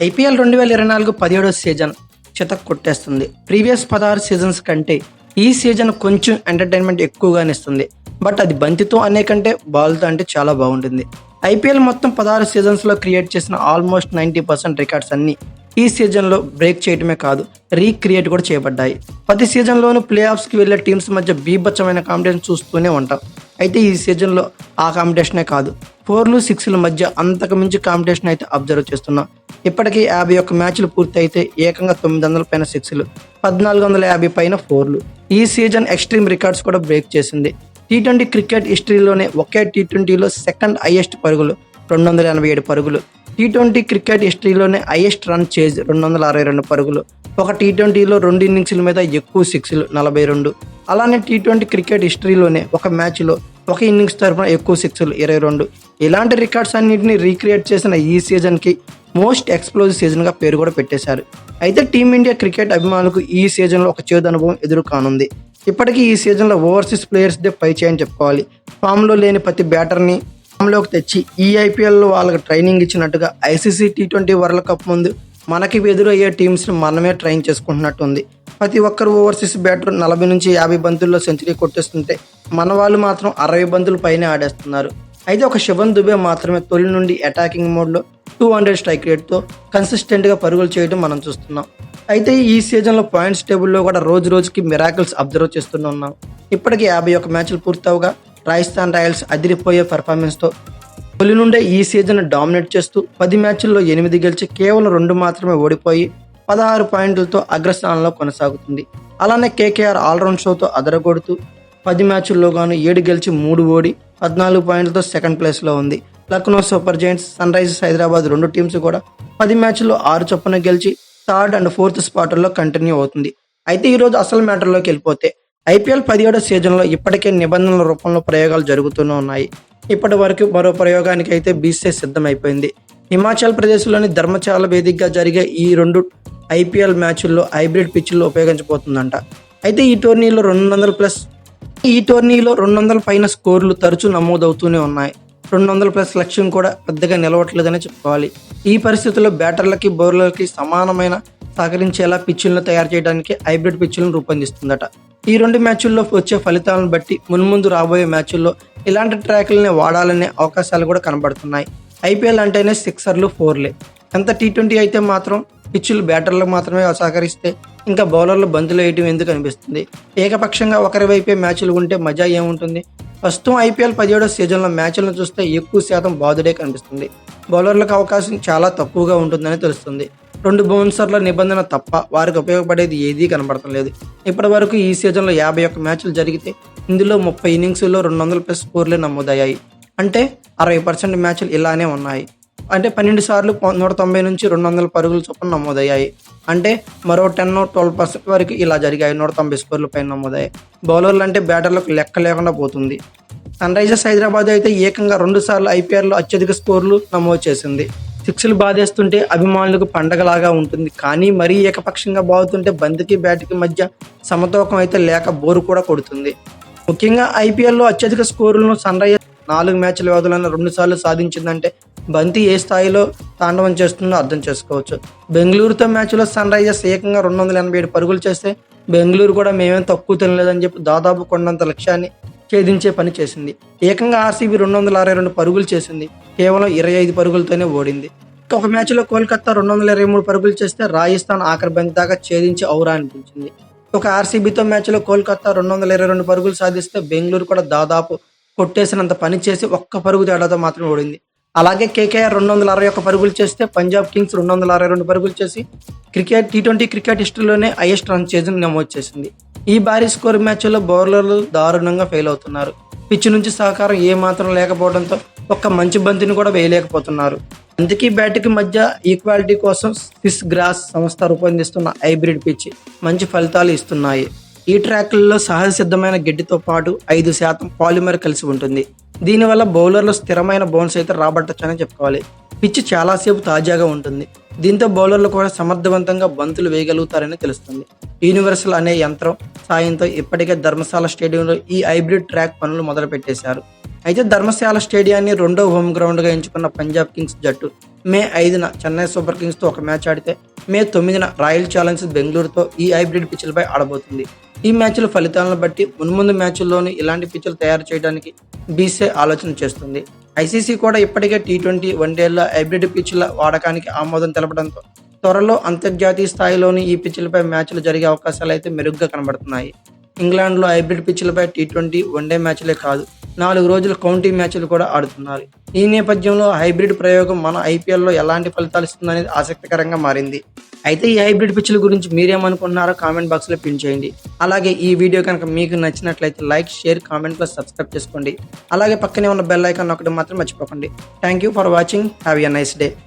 IPL 2024 17వ season చితక్ కొట్టేస్తుంది. Previous 16 seasons కంటే ఈ సీజన్ కొంచెం ఎంటర్టైన్మెంట్ ఎక్కువగానే ఇస్తుంది. బట్ అది బంతితో అనే కంటే బాల్తో అంటే చాలా బాగుంటుంది. ఐపీఎల్ మొత్తం 16 సీజన్స్లో క్రియేట్ చేసిన ఆల్మోస్ట్ 90% రికార్డ్స్ అన్నీ ఈ సీజన్లో బ్రేక్ చేయడమే కాదు, రీక్రియేట్ కూడా చేయబడ్డాయి. ప్రతి సీజన్లోనూ ప్లే ఆఫ్స్కి వెళ్ళే టీమ్స్ మధ్య బీభత్సమైన కాంపిటీషన్ చూస్తూనే ఉంటాం. అయితే ఈ సీజన్లో ఆ కాంపిటీషనే కాదు, 4లు 6ల మధ్య అంతకు మించి కాంపిటీషన్ అయితే అబ్జర్వ్ చేస్తున్నాం. ఇప్పటికీ 51 మ్యాచ్లు పూర్తి అయితే ఏకంగా 900 పైన 6లు, 1450 పైన 4లు. ఈ సీజన్ ఎక్స్ట్రీమ్ రికార్డ్స్ కూడా బ్రేక్ చేసింది. టీ20 క్రికెట్ హిస్టరీలోనే ఒకే టీ20లో సెకండ్ హైయెస్ట్ పరుగులు 287 పరుగులు, టీ20 క్రికెట్ హిస్టరీలోనే హైయెస్ట్ రన్ చేజ్ 262 పరుగులు, ఒక టీ20లో 2 ఇన్నింగ్స్ల మీద ఎక్కువ 6లు 42. అలానే టీ20 క్రికెట్ హిస్టరీలోనే ఒక మ్యాచ్లో ఒక ఇన్నింగ్స్ తరఫున ఎక్కువ 6లు 22. ఇలాంటి రికార్డ్స్ అన్నింటినీ రీక్రియేట్ చేసిన ఈ సీజన్కి మోస్ట్ ఎక్స్ప్లోజివ్ సీజన్గా పేరు కూడా పెట్టేశారు. అయితే టీమిండియా క్రికెట్ అభిమానులకు ఈ సీజన్లో ఒక చేదు అనుభవం ఎదురు కానుంది. ఇప్పటికీ ఈ సీజన్లో ఓవర్సీస్ ప్లేయర్స్ డే పై చేయని చెప్పుకోవాలి. ఫామ్లో లేని ప్రతి బ్యాటర్ని ఫామ్లోకి తెచ్చి ఈ ఐపీఎల్లో వాళ్ళకి ట్రైనింగ్ ఇచ్చినట్టుగా ఐసీసీ టీ20 వరల్డ్ కప్ ముందు మనకి ఎదురయ్యే టీమ్స్ని మనమే ట్రైన్ చేసుకుంటున్నట్టు ఉంది. ప్రతి ఒక్కరు ఓవర్సీస్ బ్యాటర్ 40 నుంచి 50 బంతుల్లో సెంచరీ కొట్టేస్తుంటే మన వాళ్ళు మాత్రం 60 బంతుల పైనే ఆడేస్తున్నారు. అయితే ఒక శివన్ దుబే మాత్రమే తొలి నుండి అటాకింగ్ మోడ్లో 200 స్ట్రైక్ రేట్తో కన్సిస్టెంట్గా పరుగులు చేయడం మనం చూస్తున్నాం. అయితే ఈ సీజన్లో పాయింట్స్ టేబుల్లో కూడా రోజు రోజుకి మిరాకిల్స్ అబ్జర్వ్ చేస్తూనే ఉన్నాం. ఇప్పటికీ 51 మ్యాచ్లు పూర్తవగా రాజస్థాన్ రాయల్స్ అదిరిపోయే పర్ఫార్మెన్స్తో తొలి నుండే ఈ సీజన్ డామినేట్ చేస్తూ 10 మ్యాచ్ల్లో 8 గెలిచి కేవలం 2 మాత్రమే ఓడిపోయి 16 పాయింట్లతో అగ్రస్థానంలో కొనసాగుతుంది. అలానే కేకేఆర్ ఆల్రౌండ్ షోతో అదరగొడుతూ 10 మ్యాచ్ల్లో గాను 7 గెలిచి 3 ఓడి 14 పాయింట్లతో సెకండ్ ప్లేస్లో ఉంది. Lucknow super giants, sunrisers Hyderabad 2 teams కూడా 10 మ్యాచ్ల్లో 6 చొప్పున గెలిచి 3rd అండ్ 4th స్పాట్ల్లో కంటిన్యూ అవుతుంది. అయితే ఈరోజు అసలు మ్యాటర్లోకి వెళ్ళిపోతే ఐపీఎల్ 17వ సీజన్లో ఇప్పటికే నిబంధనల రూపంలో ప్రయోగాలు జరుగుతూనే ఉన్నాయి. ఇప్పటి వరకు మరో ప్రయోగానికి అయితే బీసీసీఐ సిద్ధమైపోయింది. హిమాచల్ ప్రదేశ్లోని ధర్మశాల వేదికగా జరిగే ఈ 2 ఐపీఎల్ మ్యాచ్ల్లో హైబ్రిడ్ పిచ్లు ఉపయోగించబోతుందంట. అయితే ఈ టోర్నీలో 200 పైన స్కోర్లు తరచూ నమోదవుతూనే ఉన్నాయి. 200+ లక్ష్యం కూడా పెద్దగా నిలవట్లేదని చెప్పుకోవాలి. ఈ పరిస్థితుల్లో బ్యాటర్లకి బౌలర్లకి సమానమైన సహకరించేలా పిచ్చులను తయారు చేయడానికి హైబ్రిడ్ పిచ్చులను రూపొందిస్తుందట. ఈ 2 మ్యాచ్ల్లో వచ్చే ఫలితాలను బట్టి మున్ముందు రాబోయే మ్యాచ్ల్లో ఇలాంటి ట్రాక్లని వాడాలనే అవకాశాలు కూడా కనబడుతున్నాయి. ఐపీఎల్ అంటేనే 6లు 4లే. ఎంత టీ20 అయితే మాత్రం పిచ్చులు బ్యాటర్లకు మాత్రమే సహకరిస్తే ఇంకా బౌలర్లు బంతులు వేయటం ఎందుకు అనిపిస్తుంది? ఏకపక్షంగా ఒకరి వైపే మ్యాచ్లు ఉంటే మజా ఏముంటుంది? ప్రస్తుతం ఐపీఎల్ 17వ సీజన్లో మ్యాచ్లను చూస్తే ఎక్కువ శాతం బాదుడే కనిపిస్తుంది. బౌలర్లకు అవకాశం చాలా తక్కువగా ఉంటుందని తెలుస్తుంది. 2 బౌన్సర్ల నిబంధన తప్ప వారికి ఉపయోగపడేది ఏదీ కనబడటం లేదు. ఇప్పటి వరకు ఈ సీజన్లో 51 మ్యాచ్లు జరిగితే ఇందులో 30 ఇన్నింగ్స్లో 200+ స్కోర్లే నమోదయ్యాయి. అంటే 60% మ్యాచ్లు ఇలానే ఉన్నాయి. అంటే 12 సార్లు 190 నుంచి 200 పరుగుల చొప్పున నమోదయ్యాయి. అంటే మరో 10-12% వరకు ఇలా జరిగాయి. 190 స్కోర్ల పైన నమోదయ్యాయి. బౌలర్లు అంటే బ్యాటర్లకు లెక్క లేకుండా పోతుంది. సన్ రైజర్స్ హైదరాబాద్ అయితే ఏకంగా 2 సార్లు ఐపీఎల్లో అత్యధిక స్కోర్లు నమోదు చేసింది. 6లు బాధేస్తుంటే అభిమానులకు పండగలాగా ఉంటుంది. కానీ మరీ ఏకపక్షంగా బాగుతుంటే బంతికి బ్యాట్కి మధ్య సమతూకం అయితే లేక బోరు కూడా కొడుతుంది. ముఖ్యంగా ఐపీఎల్లో అత్యధిక స్కోరులను సన్ రైజర్స్ 4 మ్యాచ్ల వ్యవధిలో 2 సార్లు సాధించిందంటే బంతి ఏ స్థాయిలో తాండవం చేస్తుందో అర్థం చేసుకోవచ్చు. బెంగళూరుతో మ్యాచ్లో సన్ రైజర్స్ ఏకంగా 287 పరుగులు చేస్తే బెంగళూరు కూడా మేమేం తక్కువ తినలేదని చెప్పి దాదాపు కొండంత లక్ష్యాన్ని ఛేదించే పని చేసింది. ఏకంగా ఆర్సీబీ 262 పరుగులు చేసింది. కేవలం 25 పరుగులతోనే ఓడింది. ఒక మ్యాచ్లో కోల్కతా 223 పరుగులు చేస్తే రాజస్థాన్ ఆఖరి బంతి దాకా ఛేదించి ఔరా అనిపించింది. ఒక ఆర్సీబీతో మ్యాచ్లో కోల్కతా 222 పరుగులు సాధిస్తే బెంగళూరు కూడా దాదాపు కొట్టేసినంత పని చేసి 1 పరుగు తేడాతో మాత్రమే ఓడింది. అలాగే కేకేఆర్ 261 పరుగులు చేస్తే పంజాబ్ కింగ్స్ 262 పరుగులు చేసి టీ20 క్రికెట్ హిస్టరీలోనే హైయెస్ట్ రన్ చేజ్ని నమోదు చేసింది. ఈ భారీ స్కోర్ మ్యాచ్లో బౌలర్లు దారుణంగా ఫెయిల్ అవుతున్నారు. పిచ్ నుంచి సహకారం ఏమాత్రం లేకపోవడంతో ఒక్క మంచి బంతిని కూడా వేయలేకపోతున్నారు. బంతికి బ్యాట్కి మధ్య ఈక్వాలిటీ కోసం స్విస్ గ్రాస్ సంస్థ రూపొందిస్తున్న హైబ్రిడ్ పిచ్ మంచి ఫలితాలు ఇస్తున్నాయి. ఈ ట్రాక్లలో సహజ సిద్ధమైన గడ్డితో పాటు 5% పాలిమర్ కలిసి ఉంటుంది. దీనివల్ల బౌలర్లు స్థిరమైన బౌన్స్ అయితే రాబట్టచ్చని చెప్పుకోవాలి. పిచ్ చాలాసేపు తాజాగా ఉంటుంది. దీంతో బౌలర్లు కూడా సమర్థవంతంగా బంతులు వేయగలుగుతారని తెలుస్తుంది. యూనివర్సల్ అనే యంత్రం సాయంతో ఇప్పటికే ధర్మశాల స్టేడియంలో ఈ హైబ్రిడ్ ట్రాక్ పనులు మొదలు పెట్టేశారు. అయితే ధర్మశాల స్టేడియాన్ని రెండో హోమ్ గ్రౌండ్గా ఎంచుకున్న పంజాబ్ కింగ్స్ జట్టు మే 5న చెన్నై సూపర్ కింగ్స్తో ఒక మ్యాచ్ ఆడితే మే 9న రాయల్ ఛాలెంజర్స్ బెంగళూరుతో ఈ హైబ్రిడ్ పిచ్లపై ఆడబోతుంది. ఈ మ్యాచ్ల ఫలితాలను బట్టి మున్ముందు మ్యాచ్ల్లోనూ ఇలాంటి పిచ్లు తయారు చేయడానికి బీసీసీఐ ఆలోచన చేస్తుంది. ఐసీసీ కూడా ఇప్పటికే టీ20 వన్డేల్లో హైబ్రిడ్ పిచ్ల వాడకానికి ఆమోదం తెలపడంతో త్వరలో అంతర్జాతీయ స్థాయిలోని ఈ పిచ్లపై మ్యాచ్లు జరిగే అవకాశాలు అయితే మెరుగ్గా కనబడుతున్నాయి. ఇంగ్లాండ్లో హైబ్రిడ్ పిచ్లపై టీ20 వన్డే మ్యాచ్లే కాదు 4 రోజుల కౌంటీ మ్యాచ్లు కూడా ఆడుతున్నారు. ఈ నేపథ్యంలో హైబ్రిడ్ ప్రయోగం మన ఐపీఎల్లో ఎలాంటి ఫలితాలు ఇస్తుందనేది ఆసక్తికరంగా మారింది. అయితే ఈ హైబ్రిడ్ పిచ్ల గురించి మీరేమనుకుంటున్నారో కామెంట్ బాక్స్లో పిన్ చేయండి. అలాగే ఈ వీడియో కనుక మీకు నచ్చినట్లయితే like, share, comment plus subscribe చేసుకోండి. అలాగే పక్కనే ఉన్న బెల్ ఐకాన్ నొక్కడం మాత్రం మర్చిపోకండి. Thank you for watching. Have a nice day.